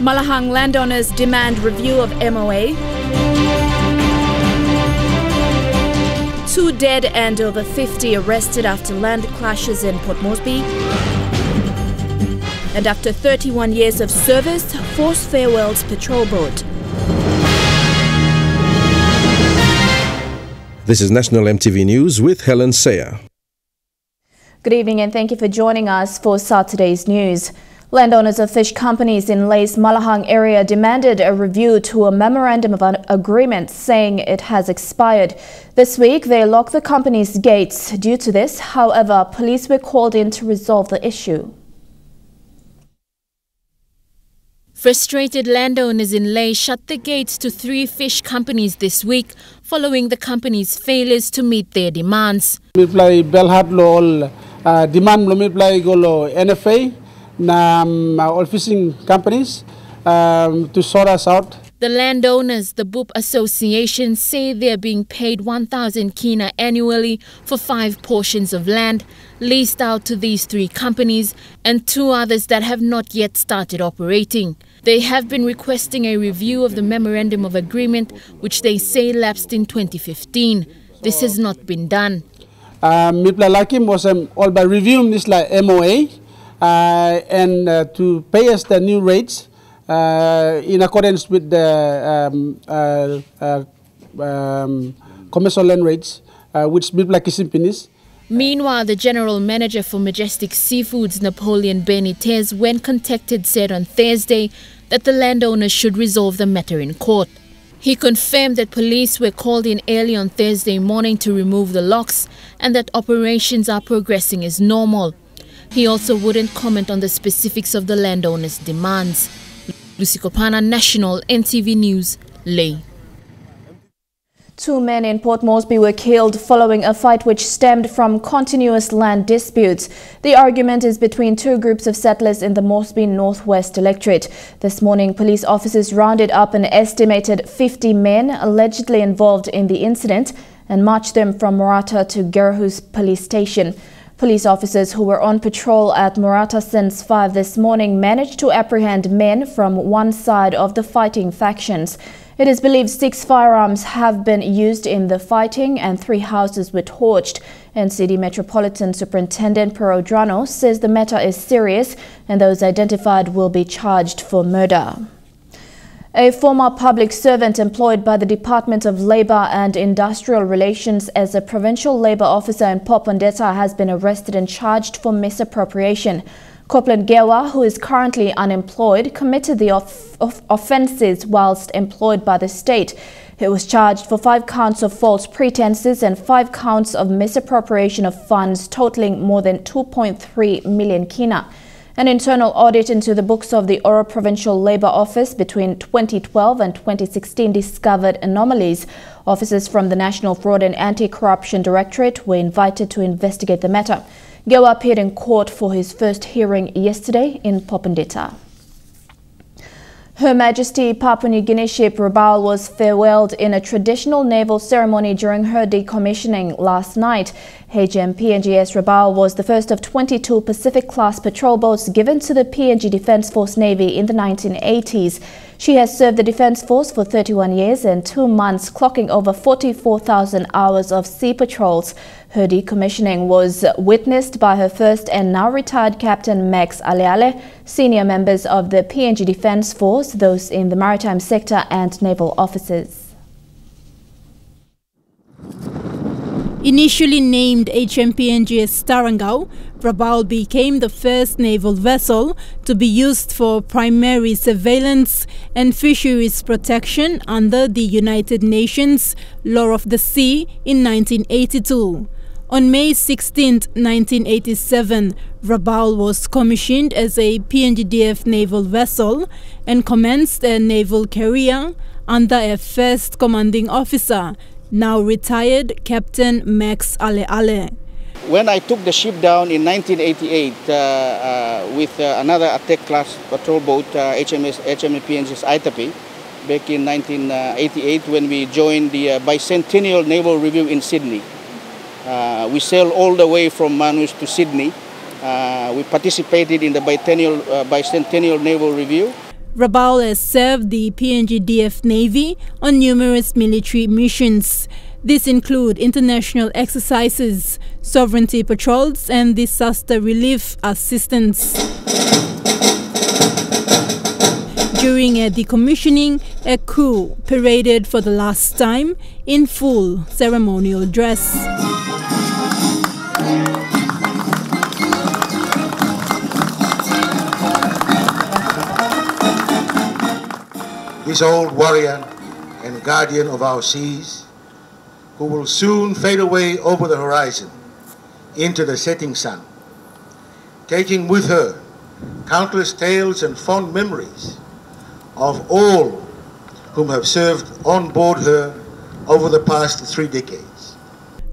Malahang landowners demand review of MOA. 2 dead and over 50 arrested after land clashes in Port Moresby. And after 31 years of service, force farewells patrol boat. This is National EMTV News with Helen Sayer. Good evening and thank you for joining us for Saturday's news. Landowners of fish companies in Lae's Malahang area demanded a review to a memorandum of agreement, saying it has expired. This week, they locked the company's gates. Due to this, however, police were called in to resolve the issue. Frustrated landowners in Lae shut the gates to 3 fish companies this week, following the company's failures to meet their demands. Demand NFA na all fishing companies to sort us out. The landowners, the BOOP Association, say they are being paid 1,000 kina annually for 5 portions of land leased out to these 3 companies and 2 others that have not yet started operating. They have been requesting a review of the Memorandum of Agreement, which they say lapsed in 2015. This has not been done. Mipla Lakim was all by reviewing this like MOA and to pay us the new rates in accordance with the commercial land rates, which Mipla Kisimpinis. Meanwhile, the General Manager for Majestic Seafoods, Napoleon Benitez, when contacted, said on Thursday that the landowners should resolve the matter in court. He confirmed that police were called in early on Thursday morning to remove the locks and that operations are progressing as normal. He also wouldn't comment on the specifics of the landowners' demands. Lucy Kopana, National EMTV News, Lae. 2 men in Port Moresby were killed following a fight which stemmed from continuous land disputes. The argument is between 2 groups of settlers in the Moresby Northwest electorate. This morning, police officers rounded up an estimated 50 men allegedly involved in the incident and marched them from Murata to Gerhus police station. Police officers who were on patrol at Murata since 5 this morning managed to apprehend men from one side of the fighting factions. It is believed 6 firearms have been used in the fighting and 3 houses were torched. NCD Metropolitan Superintendent Perodrano says the matter is serious and those identified will be charged for murder. A former public servant employed by the Department of Labour and Industrial Relations as a provincial labour officer in Popondetta has been arrested and charged for misappropriation. Copeland Gewa, who is currently unemployed, committed the offences whilst employed by the state. He was charged for 5 counts of false pretences and 5 counts of misappropriation of funds totaling more than 2.3 million kina. An internal audit into the books of the Oro Provincial Labour Office between 2012 and 2016 discovered anomalies. Officers from the National Fraud and Anti-Corruption Directorate were invited to investigate the matter. Gewa appeared in court for his first hearing yesterday in Popondetta. Her Majesty Papua New Guinea ship Rebel was farewelled in a traditional naval ceremony during her decommissioning last night. HMPNGS Rebel was the first of 22 Pacific-class patrol boats given to the PNG Defence Force Navy in the 1980s. She has served the Defence Force for 31 years and 2 months, clocking over 44,000 hours of sea patrols. Her decommissioning was witnessed by her first and now retired Captain Max Aleale, senior members of the PNG Defence Force, those in the maritime sector and naval officers. Initially named HMPNGS Tarangau, Rebel became the first naval vessel to be used for primary surveillance and fisheries protection under the United Nations Law of the Sea in 1982. On May 16, 1987, Rebel was commissioned as a PNGDF naval vessel and commenced a naval career under a first commanding officer, now retired Captain Max Aleale. When I took the ship down in 1988 with another attack class patrol boat, HMPNGS Itapi, back in 1988 when we joined the bicentennial naval review in Sydney. We sailed all the way from Manus to Sydney. We participated in the bicentennial naval review. Rebel has served the PNG-DF Navy on numerous military missions. These include international exercises, sovereignty patrols, and disaster relief assistance. During a decommissioning, a crew paraded for the last time in full ceremonial dress. This old warrior and guardian of our seas, who will soon fade away over the horizon into the setting sun, taking with her countless tales and fond memories of all whom have served on board her over the past 3 decades.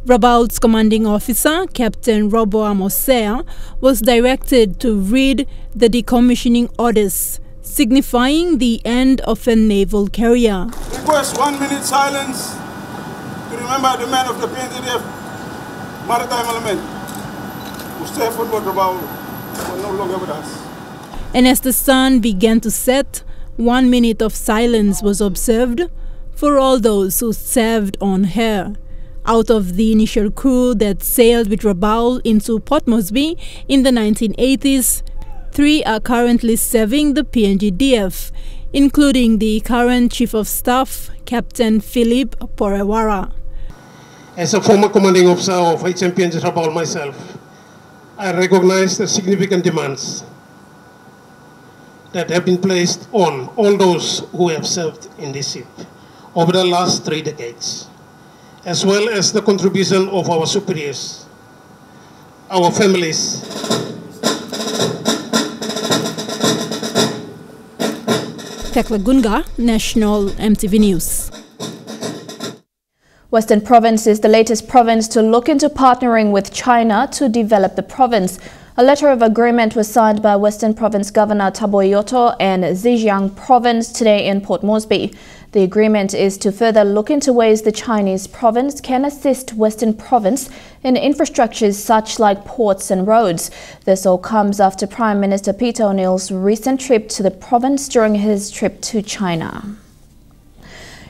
Rebel's commanding officer, Captain Robo Amosea, was directed to read the decommissioning orders, signifying the end of a naval carrier. Request 1 minute silence to remember the men of the PNG-DF maritime element who stay football Rebel were no longer with us. And as the sun began to set, 1 minute of silence was observed for all those who served on her. Out of the initial crew that sailed with Rebel into Port Moresby in the 1980s, 3 are currently serving the PNG-DF, including the current Chief of Staff, Captain Philip Porewara. As a former commanding officer of HMS Rebel myself, I recognize the significant demands that have been placed on all those who have served in this ship over the last 3 decades, as well as the contribution of our superiors, our families, Tekla Gunga, National EMTV News. Western Province is the latest province to look into partnering with China to develop the province. A letter of agreement was signed by Western Province Governor Thabo Yoto and Zhejiang Province today in Port Moresby. The agreement is to further look into ways the Chinese province can assist Western Province in infrastructures such like ports and roads. This all comes after Prime Minister Peter O'Neill's recent trip to the province during his trip to China.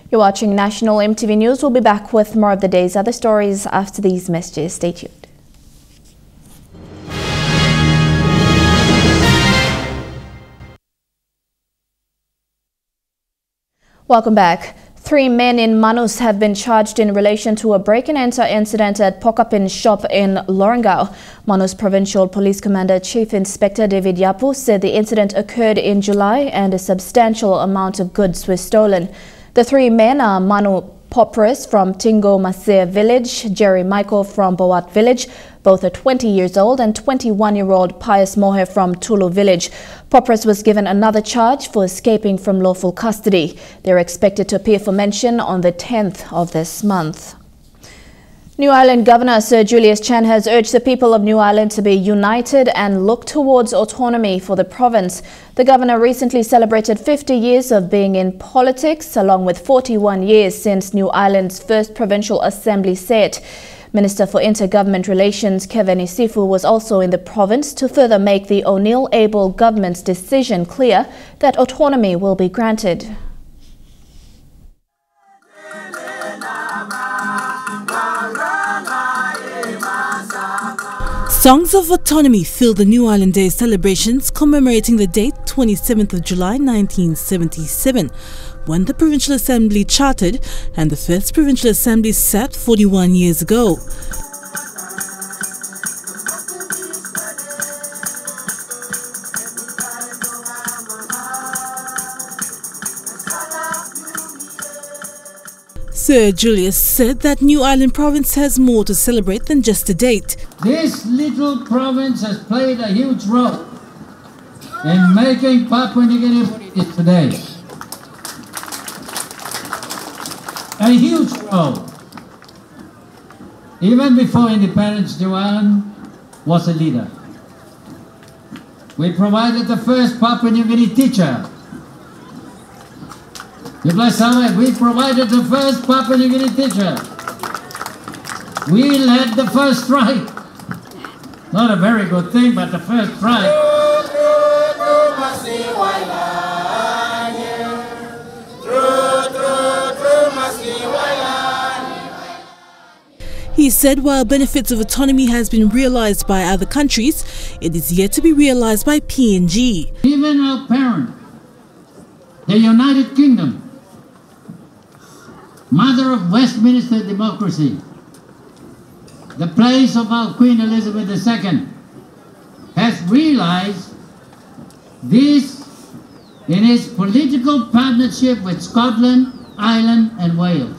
You're watching National EMTV News. We'll be back with more of the day's other stories after these messages. Stay tuned. Welcome back. 3 men in Manus have been charged in relation to a break-and-enter incident at Pokapin shop in Lorengau. Manus Provincial Police Commander Chief Inspector David Yapu said the incident occurred in July and a substantial amount of goods were stolen. The 3 men are Manu Popres from Tingo Masir village, Jerry Michael from Bawat village. Both are 20 years old, and 21-year-old Pius Mohe from Tulu village. Popres was given another charge for escaping from lawful custody. They are expected to appear for mention on the 10th of this month. New Ireland Governor Sir Julius Chan has urged the people of New Ireland to be united and look towards autonomy for the province. The governor recently celebrated 50 years of being in politics, along with 41 years since New Ireland's first provincial assembly sat. Minister for Intergovernment Relations Kevin Isifu was also in the province to further make the O'Neill-Abel government's decision clear that autonomy will be granted. Songs of autonomy filled the New Ireland Day celebrations commemorating the date 27th of July 1977, when the Provincial Assembly chartered and the first Provincial Assembly sat 41 years ago. Sir Julius said that New Ireland Province has more to celebrate than just a date. This little province has played a huge role in making Papua New Guinea what it is today. A huge role. Even before independence, New Ireland was a leader. We provided the first Papua New Guinea teacher. We provided the first Papua New Guinea teacher. We led the first strike. Not a very good thing, but the first strike. He said while benefits of autonomy has been realized by other countries, it is yet to be realized by PNG. Even our parent, the United Kingdom, mother of Westminster democracy, the place of our Queen Elizabeth II, has realized this in its political partnership with Scotland, Ireland and Wales.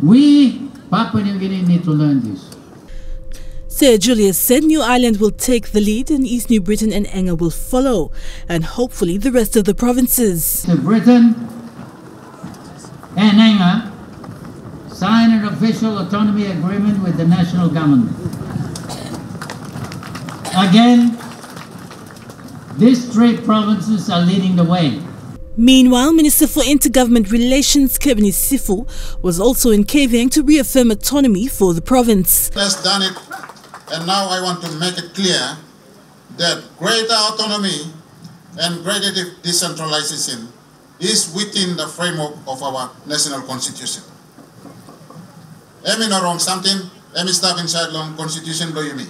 We, Papua New Guinea, need to learn this. Sir Julius said New Ireland will take the lead and East New Britain and Enga will follow, and hopefully the rest of the provinces. Britain and Enga sign an official autonomy agreement with the national government. Again, these three provinces are leading the way. Meanwhile, Minister for Intergovernment Relations Kebini Sifu was also in KVN to reaffirm autonomy for the province. Has done it, and now I want to make it clear that greater autonomy and greater decentralization is within the framework of our national constitution. Emi no wrong something, emi staff inside long constitution do you mean?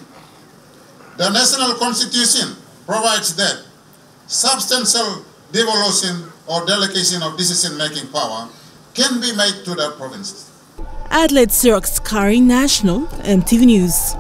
The national constitution provides that substantial devolution or delegation of decision-making power can be made to the provinces. Adelaide Xerox Kari, National, EMTV News.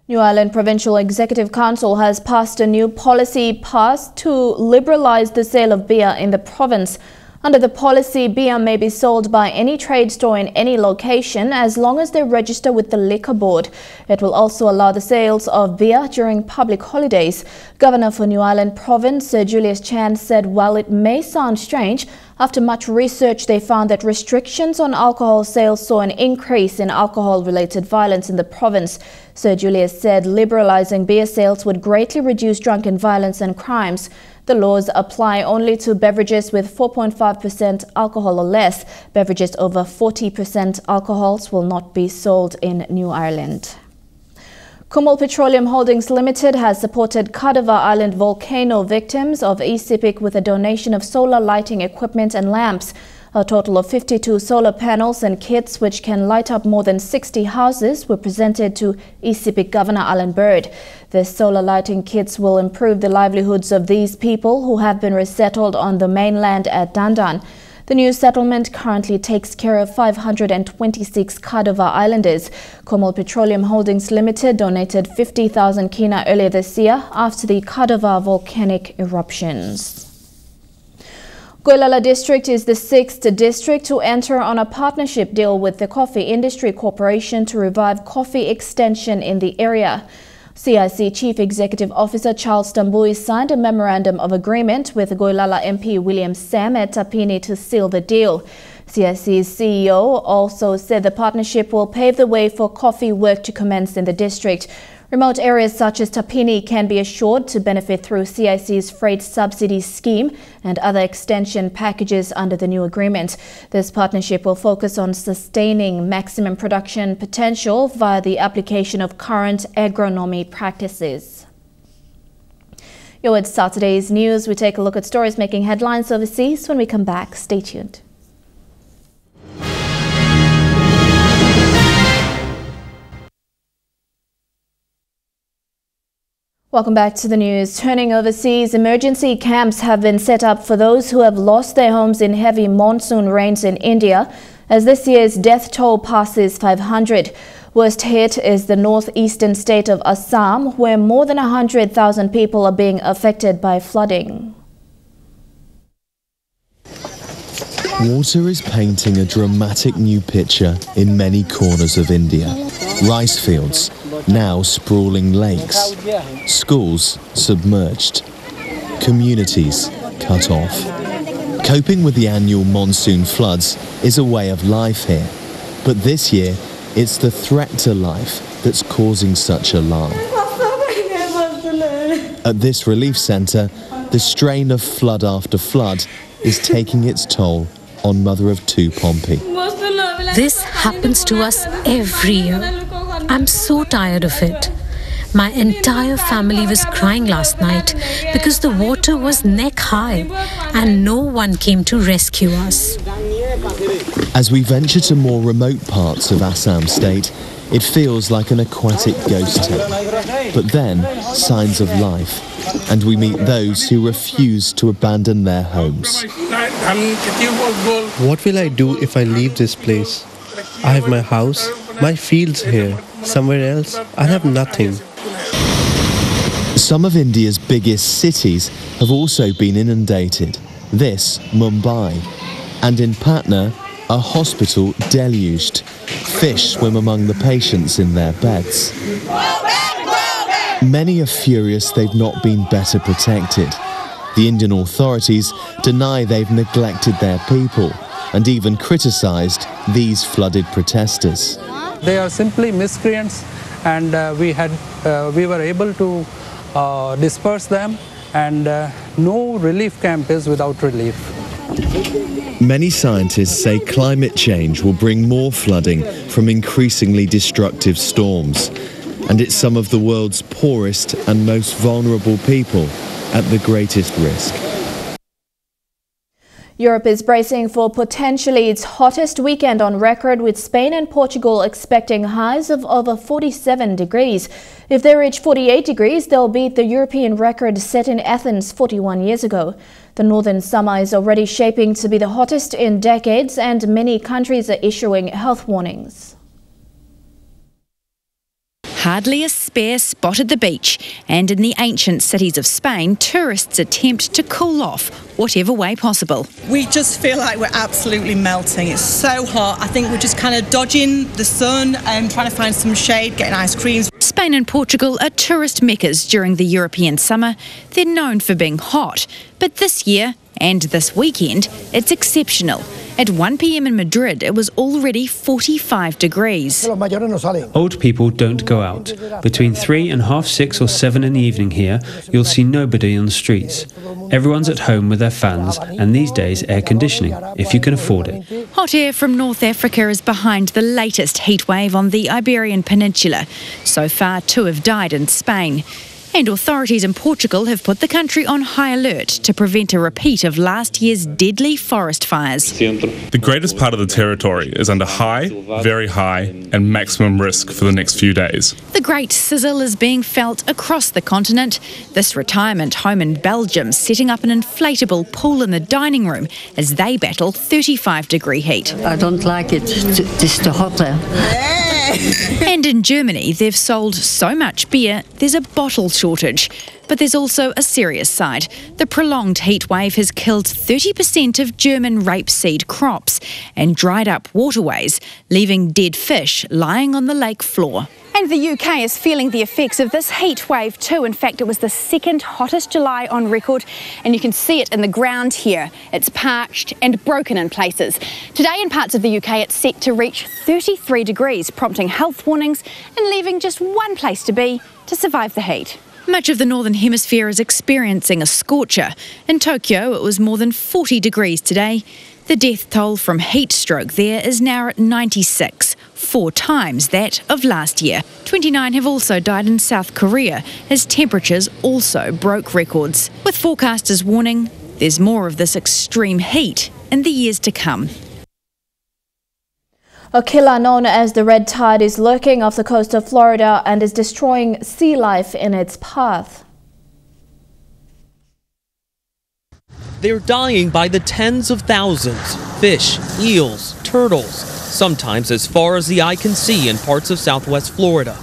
New Ireland Provincial Executive Council has passed a new policy to liberalise the sale of beer in the province. Under the policy, beer may be sold by any trade store in any location as long as they register with the Liquor Board. It will also allow the sales of beer during public holidays. Governor for New Ireland Province, Sir Julius Chan, said while it may sound strange, after much research they found that restrictions on alcohol sales saw an increase in alcohol-related violence in the province. Sir Julius said liberalising beer sales would greatly reduce drunken violence and crimes. The laws apply only to beverages with 4.5% alcohol or less. Beverages over 40% alcohols will not be sold in New Ireland. Kumul Petroleum Holdings Limited has supported Kodava Island volcano victims of ECPIC with a donation of solar lighting equipment and lamps. A total of 52 solar panels and kits which can light up more than 60 houses were presented to ECPIC Governor Alan Bird. The solar lighting kits will improve the livelihoods of these people who have been resettled on the mainland at Dandan. The new settlement currently takes care of 526 Kodava Islanders. Kumul Petroleum Holdings Limited donated 50,000 kina earlier this year after the Kodava volcanic eruptions. Goilala District is the 6th district to enter on a partnership deal with the Coffee Industry Corporation to revive coffee extension in the area. CIC Chief Executive Officer Charles Tambui signed a memorandum of agreement with Goilala MP William Sam at Tapini to seal the deal. CIC's CEO also said the partnership will pave the way for coffee work to commence in the district. Remote areas such as Tapini can be assured to benefit through CIC's freight subsidy scheme and other extension packages under the new agreement. This partnership will focus on sustaining maximum production potential via the application of current agronomy practices. Yo, it's Saturday's news. We take a look at stories making headlines overseas. When we come back, stay tuned. Welcome back to the news. Turning overseas, emergency camps have been set up for those who have lost their homes in heavy monsoon rains in India, as this year's death toll passes 500. Worst hit is the northeastern state of Assam, where more than 100,000 people are being affected by flooding. Water is painting a dramatic new picture in many corners of India. Rice fields, now sprawling lakes, schools submerged, communities cut off. Coping with the annual monsoon floods is a way of life here, but this year it's the threat to life that's causing such alarm. At this relief centre, the strain of flood after flood is taking its toll on Mother of Two Pompey. This happens to us every year. I'm so tired of it. My entire family was crying last night because the water was neck high and no one came to rescue us. As we venture to more remote parts of Assam state, it feels like an aquatic ghost town. But then, signs of life, and we meet those who refuse to abandon their homes. What will I do if I leave this place? I have my house, my fields here. Somewhere else, I have nothing. Some of India's biggest cities have also been inundated. This, Mumbai. And in Patna, a hospital deluged. Fish swim among the patients in their beds. Many are furious they've not been better protected. The Indian authorities deny they've neglected their people and even criticised these flooded protesters. They are simply miscreants, and we were able to disperse them, and no relief camp is without relief. Many scientists say climate change will bring more flooding from increasingly destructive storms, and it's some of the world's poorest and most vulnerable people at the greatest risk. Europe is bracing for potentially its hottest weekend on record, with Spain and Portugal expecting highs of over 47 degrees. If they reach 48 degrees, they'll beat the European record set in Athens 41 years ago. The northern summer is already shaping to be the hottest in decades, and many countries are issuing health warnings. Hardly a spare spot at the beach, and in the ancient cities of Spain, tourists attempt to cool off whatever way possible. We just feel like we're absolutely melting. It's so hot. I think we're just kind of dodging the sun and trying to find some shade, getting ice creams. Spain and Portugal are tourist meccas during the European summer. They're known for being hot, but this year and this weekend, it's exceptional. At 1 p.m. in Madrid, it was already 45 degrees. Old people don't go out. Between 3 and half 6 or 7 in the evening here, you'll see nobody on the streets. Everyone's at home with their fans, and these days air conditioning, if you can afford it. Hot air from North Africa is behind the latest heatwave on the Iberian Peninsula. So far, 2 have died in Spain. And authorities in Portugal have put the country on high alert to prevent a repeat of last year's deadly forest fires. The greatest part of the territory is under high, very high, and maximum risk for the next few days. The great sizzle is being felt across the continent. This retirement home in Belgium setting up an inflatable pool in the dining room as they battle 35-degree heat. I don't like it. It's too hot there. And in Germany, they've sold so much beer, there's a bottle shortage. But there's also a serious side. The prolonged heat wave has killed 30% of German rapeseed crops and dried up waterways, leaving dead fish lying on the lake floor. And the UK is feeling the effects of this heat wave too. In fact, it was the second hottest July on record, and you can see it in the ground here. It's parched and broken in places. Today in parts of the UK, it's set to reach 33 degrees, prompting health warnings and leaving just one place to be to survive the heat. Much of the Northern Hemisphere is experiencing a scorcher. In Tokyo, it was more than 40 degrees today. The death toll from heat stroke there is now at 96, 4 times that of last year. 29 have also died in South Korea as temperatures also broke records. With forecasters warning, there's more of this extreme heat in the years to come. A killer known as the red tide is lurking off the coast of Florida and is destroying sea life in its path. They're dying by the tens of thousands. Fish, eels, turtles, sometimes as far as the eye can see in parts of southwest Florida.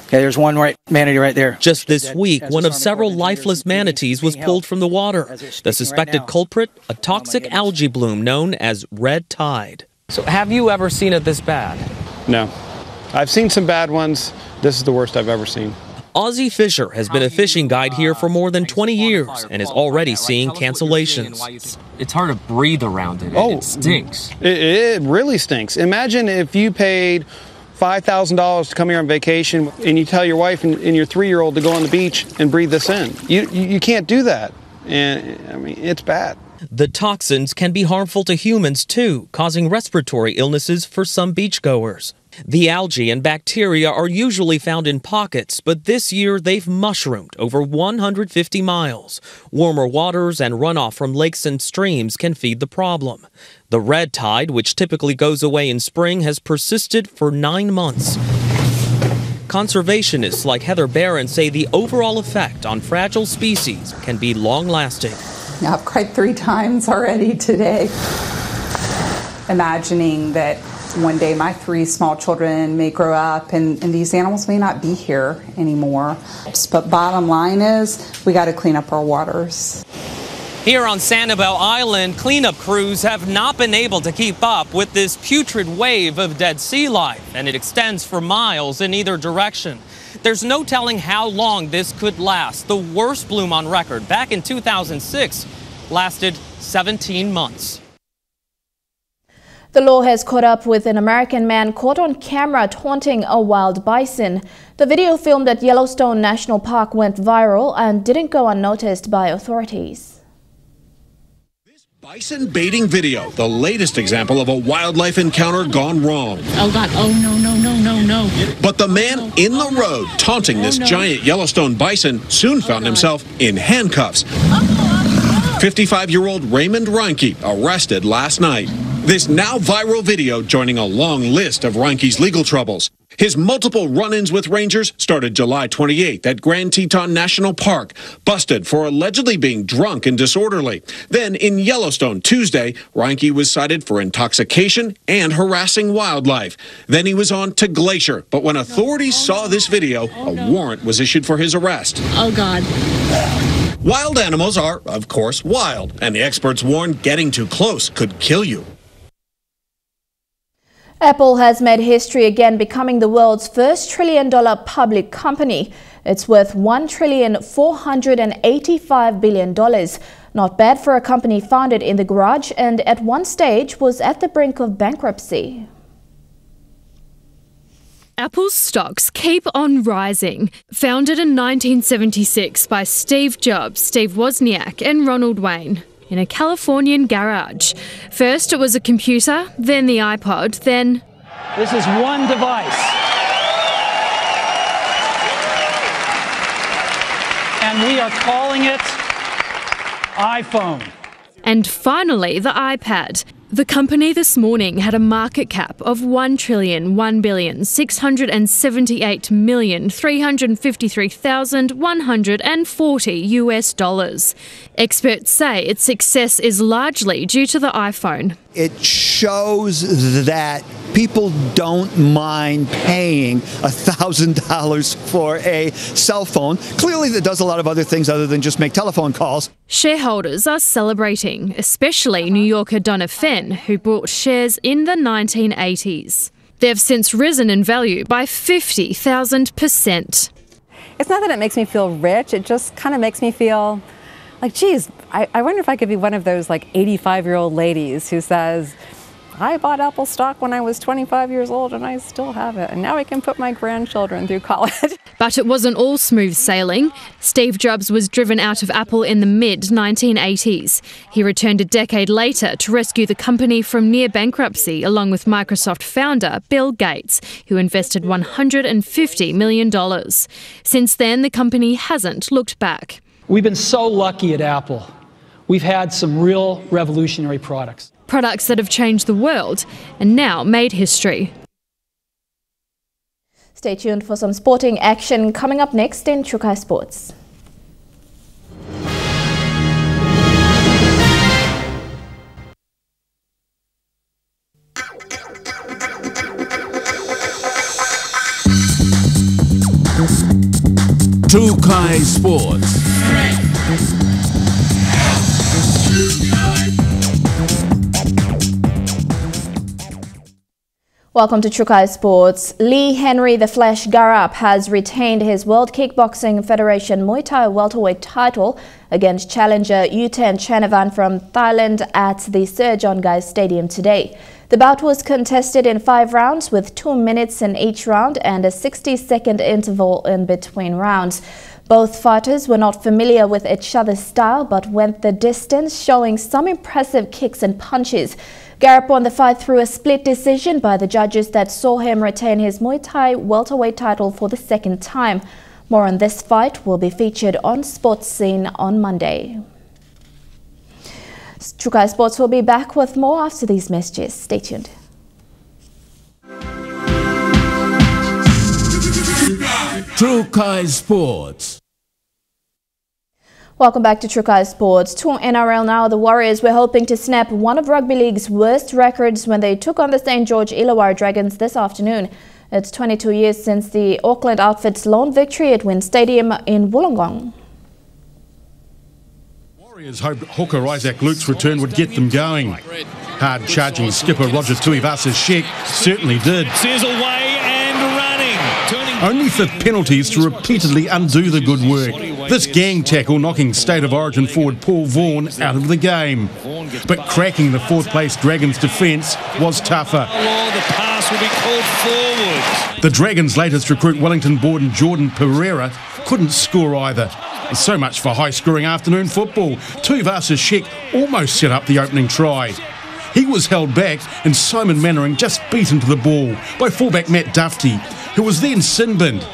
Okay, there's one manatee right there. Just this week, one of several lifeless manatees was pulled from the water. The suspected culprit, a toxic algae bloom known as red tide. So have you ever seen it this bad? No. I've seen some bad ones. This is the worst I've ever seen. Ozzie Fisher has been a fishing guide here for more than 20 years and is already seeing cancellations. It's hard to breathe around it. It stinks. It really stinks. Imagine if you paid $5,000 to come here on vacation and you tell your wife and your 3-year-old to go on the beach and breathe this in. You can't do that. And I mean, it's bad. The toxins can be harmful to humans too, causing respiratory illnesses for some beachgoers. The algae and bacteria are usually found in pockets, but this year they've mushroomed over 150 miles. Warmer waters and runoff from lakes and streams can feed the problem. The red tide, which typically goes away in spring, has persisted for 9 months. Conservationists like Heather Barron say the overall effect on fragile species can be long-lasting. I've cried 3 times already today, imagining that one day my 3 small children may grow up and these animals may not be here anymore. But bottom line is, we got to clean up our waters. Here on Sanibel Island, cleanup crews have not been able to keep up with this putrid wave of dead sea life, and it extends for miles in either direction. There's no telling how long this could last. The worst bloom on record, back in 2006, lasted 17 months. The law has caught up with an American man caught on camera taunting a wild bison. The video filmed at Yellowstone National Park went viral and didn't go unnoticed by authorities. Bison baiting video, the latest example of a wildlife encounter gone wrong. Oh God, oh no, no, no, no, no. But the man in the road taunting this giant Yellowstone bison soon found himself in handcuffs. 55-year-old Raymond Reinke arrested last night. This now viral video joining a long list of Reinke's legal troubles. His multiple run-ins with rangers started July 28th at Grand Teton National Park, busted for allegedly being drunk and disorderly. Then in Yellowstone Tuesday, Reinke was cited for intoxication and harassing wildlife. Then he was on to Glacier, but when authorities saw this video, a warrant was issued for his arrest. Oh God. Wild animals are, of course, wild, and the experts warn getting too close could kill you. Apple has made history again, becoming the world's first trillion-dollar public company. It's worth $1,485 billion. Not bad for a company founded in the garage and at one stage was at the brink of bankruptcy. Apple's stocks keep on rising. Founded in 1976 by Steve Jobs, Steve Wozniak and Ronald Wayne. In a Californian garage. First it was a computer, then the iPod, then... This is one device. And we are calling it iPhone. And finally the iPad. The company this morning had a market cap of $1,1,678,353,140 US. Experts say its success is largely due to the iPhone. It shows that people don't mind paying $1,000 for a cell phone. Clearly, that does a lot of other things other than just make telephone calls. Shareholders are celebrating, especially New Yorker Donna Fenn, who bought shares in the 1980s. They've since risen in value by 50,000%. It's not that it makes me feel rich, it just kind of makes me feel like, geez, I wonder if I could be one of those like 85-year-old ladies who says, I bought Apple stock when I was 25 years old and I still have it. And now I can put my grandchildren through college. But it wasn't all smooth sailing. Steve Jobs was driven out of Apple in the mid-1980s. He returned a decade later to rescue the company from near bankruptcy, along with Microsoft founder Bill Gates, who invested $150 million. Since then, the company hasn't looked back. We've been so lucky at Apple. We've had some real revolutionary products. Products that have changed the world and now made history. Stay tuned for some sporting action coming up next in Chukai Sports. Chukai Sports. Welcome to Chukai Sports. Lee Henry the Flash Garup has retained his World Kickboxing Federation Muay Thai welterweight title against challenger Uten Chanavan from Thailand at the Sir John Guys Stadium today. The bout was contested in 5 rounds with 2 minutes in each round and a 60-second interval in between rounds. Both fighters were not familiar with each other's style but went the distance, showing some impressive kicks and punches. Garrett won the fight through a split decision by the judges that saw him retain his Muay Thai welterweight title for the second time. More on this fight will be featured on Sports Scene on Monday. Trukai Sports will be back with more after these messages. Stay tuned. Trukai Sports. Welcome back to Trukai Sports. To NRL now, the Warriors were hoping to snap one of Rugby League's worst records when they took on the St. George Illawarra Dragons this afternoon. It's 22 years since the Auckland outfit's lone victory at WIN Stadium in Wollongong. Warriors hoped hooker Isaac Luke's return would get them going. Hard-charging skipper Roger Tuivasa-Sheck certainly did. Says away and running. Only for penalties to repeatedly undo the good work. This gang tackle knocking State of Origin forward Paul Vaughan out of the game. But cracking the fourth-place Dragons' defence was tougher. The pass will be called forward. The Dragons' latest recruit Wellington-born Jordan Pereira couldn't score either. So much for high-scoring afternoon football. Tuivasa-Sheck almost set up the opening try. He was held back and Simon Mannering just beat into the ball by fullback Matt Duffy, who was then sin-binned.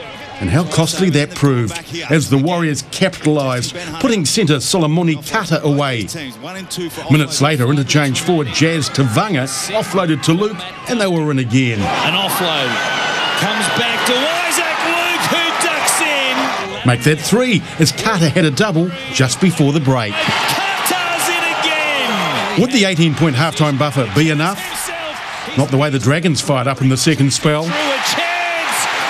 And how costly that proved as the Warriors capitalised, putting centre Solomoni Kata away. Minutes later, interchange forward Jazz Tavanga offloaded to Luke and they were in again. An offload comes back to Isaac Luke, who ducks in. Make that three as Kata had a double just before the break. Kata's in again. Would the 18-point halftime buffer be enough? Not the way the Dragons fired up in the second spell. A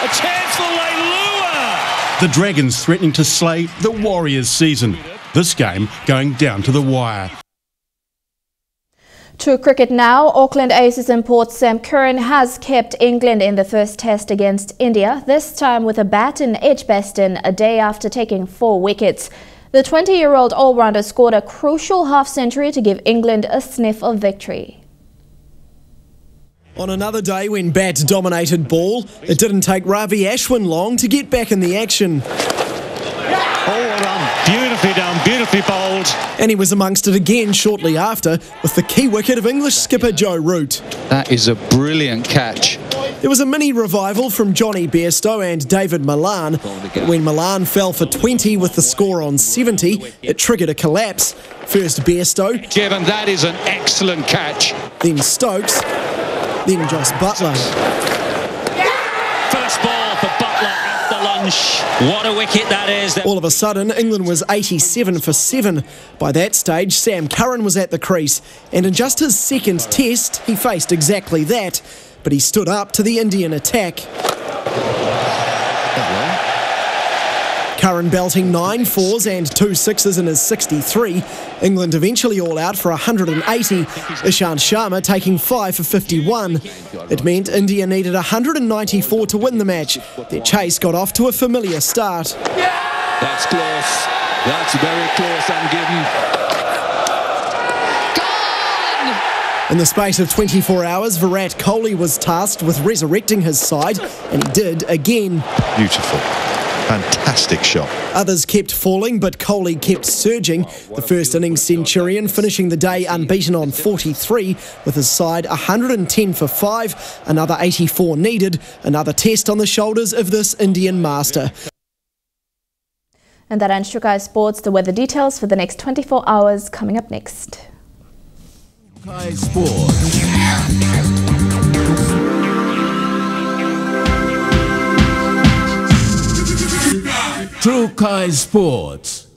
chance for Leilua. The Dragons threatening to slay the Warriors' season. This game going down to the wire. To cricket now, Auckland Aces import Sam Curran has kept England in the first test against India, this time with a bat in Edgbaston a day after taking 4 wickets. The 20-year-old all-rounder scored a crucial half-century to give England a sniff of victory. On another day when bats dominated ball, it didn't take Ravi Ashwin long to get back in the action. Beautifully done, beautifully bowled. And he was amongst it again shortly after with the key wicket of English skipper Joe Root. That is a brilliant catch. There was a mini revival from Johnny Bairstow and David Malan, but when Malan fell for 20 with the score on 70, it triggered a collapse. First Bairstow, Kevin, that is an excellent catch. Then Stokes, then Joss Butler. First ball for Butler at the lunch. What a wicket that is. All of a sudden, England was 87 for 7. By that stage, Sam Curran was at the crease, and in just his second test, he faced exactly that. But he stood up to the Indian attack. Curran belting 9 fours and 2 sixes in his 63. England eventually all out for 180. Ishant Sharma taking 5 for 51. It meant India needed 194 to win the match. Their chase got off to a familiar start. That's close. That's very close and given. In the space of 24 hours, Virat Kohli was tasked with resurrecting his side, and he did again. Beautiful. Fantastic shot. Others kept falling, but Kohli kept surging. The first innings centurion finishing the day unbeaten on 43, with his side 110 for 5, another 84 needed, another test on the shoulders of this Indian master. And that ends Trukai Sports. The weather details for the next 24 hours coming up next. Trukai Sports. Trukai Sports.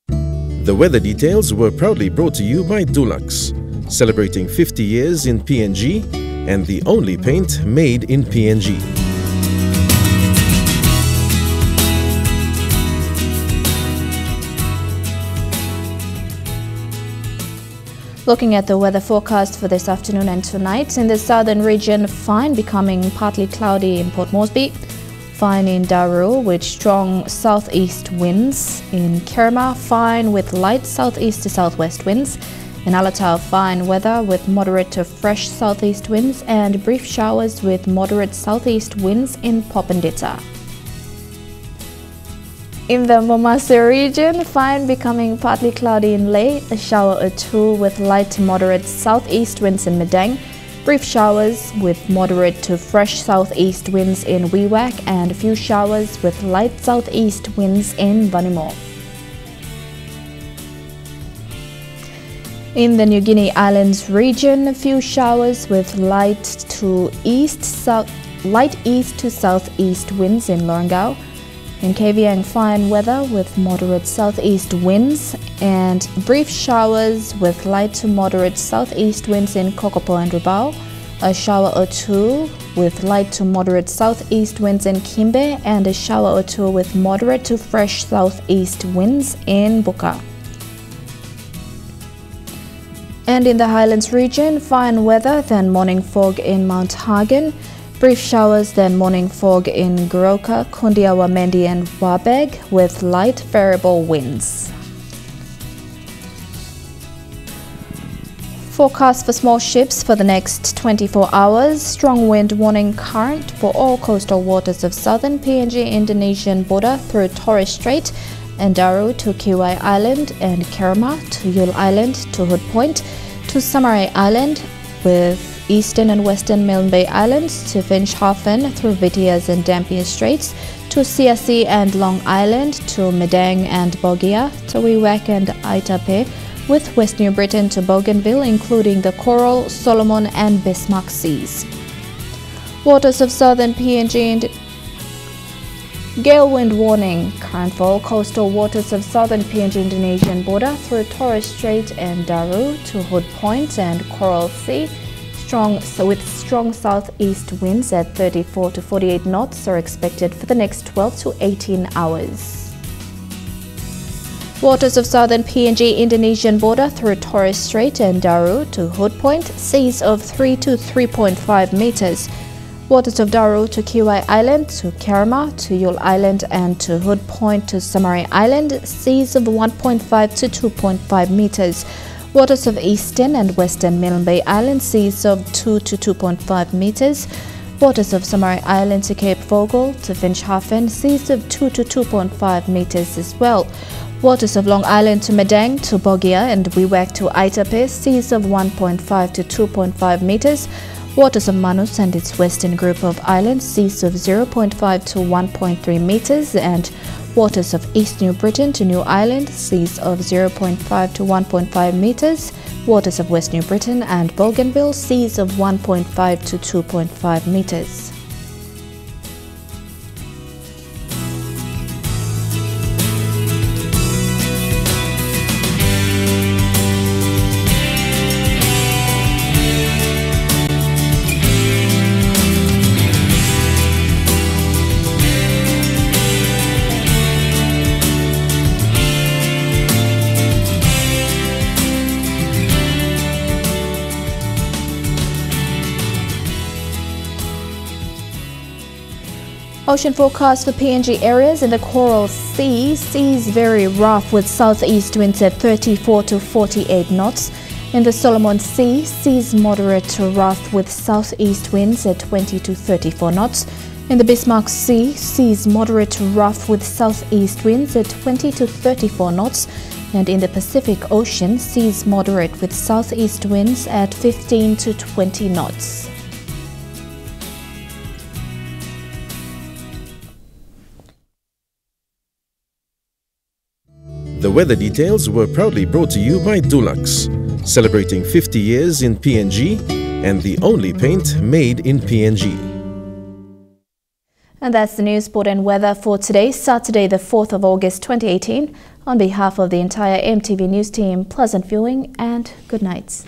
The weather details were proudly brought to you by Dulux, celebrating 50 years in PNG and the only paint made in PNG. Looking at the weather forecast for this afternoon and tonight, in the southern region, fine, becoming partly cloudy in Port Moresby. Fine in Daru with strong southeast winds. In Kerma, fine with light southeast to southwest winds. In Alatau, fine weather with moderate to fresh southeast winds and brief showers with moderate southeast winds in Popondetta. In the Moresby region, fine becoming partly cloudy in Ley, a shower or two with light to moderate southeast winds in Madang, brief showers with moderate to fresh southeast winds in Wewak, and a few showers with light southeast winds in Vanimo. In the New Guinea Islands region, a few showers with light east to southeast winds in Lorengau. In Kavieng, fine weather with moderate southeast winds and brief showers with light to moderate southeast winds in Kokopo and Rabaul. A shower or two with light to moderate southeast winds in Kimbe, and a shower or two with moderate to fresh southeast winds in Buka. And in the Highlands region, fine weather, then morning fog in Mount Hagen. Brief showers, then morning fog in Goroka, Kundiawa, Mendi and Wabeg with light variable winds. Forecast for small ships for the next 24 hours. Strong wind warning current for all coastal waters of southern PNG Indonesian border through Torres Strait and Daru to Kiwai Island and Kerma to Yule Island to Hood Point to Samarai Island with eastern and western Milne Bay Islands to Finschhafen through Vitiaz and Dampier Straits to Siasi and Long Island to Madang and Bogia to Wewak and Aitape with West New Britain to Bougainville, including the Coral, Solomon and Bismarck Seas. Waters of southern PNG and gale wind warning current for all coastal waters of southern PNG Indonesian border through Torres Strait and Daru to Hood Point and Coral Sea. With strong southeast winds at 34 to 48 knots are expected for the next 12 to 18 hours. Waters of southern PNG Indonesian border through Torres Strait and Daru to Hood Point, seas of 3 to 3.5 meters. Waters of Daru to Kiwai Island to Kerma to Yule Island and to Hood Point to Samarai Island, seas of 1.5 to 2.5 meters. Waters of eastern and western Milne Bay Island, seas of 2 to 2.5 meters. Waters of Samarai Island to Cape Vogel to Finschhafen, seas of 2 to 2.5 meters as well. Waters of Long Island to Madang to Bogia and Wewak to Aitape, seas of 1.5 to 2.5 meters. Waters of Manus and its western group of islands, seas of 0.5 to 1.3 meters, and waters of East New Britain to New Ireland, seas of 0.5 to 1.5 meters. Waters of West New Britain and Bougainville, seas of 1.5 to 2.5 meters. Ocean forecast for PNG areas in the Coral Sea. Seas very rough with southeast winds at 34 to 48 knots. In the Solomon Sea, seas moderate to rough with southeast winds at 20 to 34 knots. In the Bismarck Sea, seas moderate to rough with southeast winds at 20 to 34 knots. And in the Pacific Ocean, seas moderate with southeast winds at 15 to 20 knots. The weather details were proudly brought to you by Dulux, celebrating 50 years in PNG and the only paint made in PNG. And that's the news, sport and weather for today, Saturday the 4th of August 2018. On behalf of the entire EMTV News team, pleasant viewing and good night.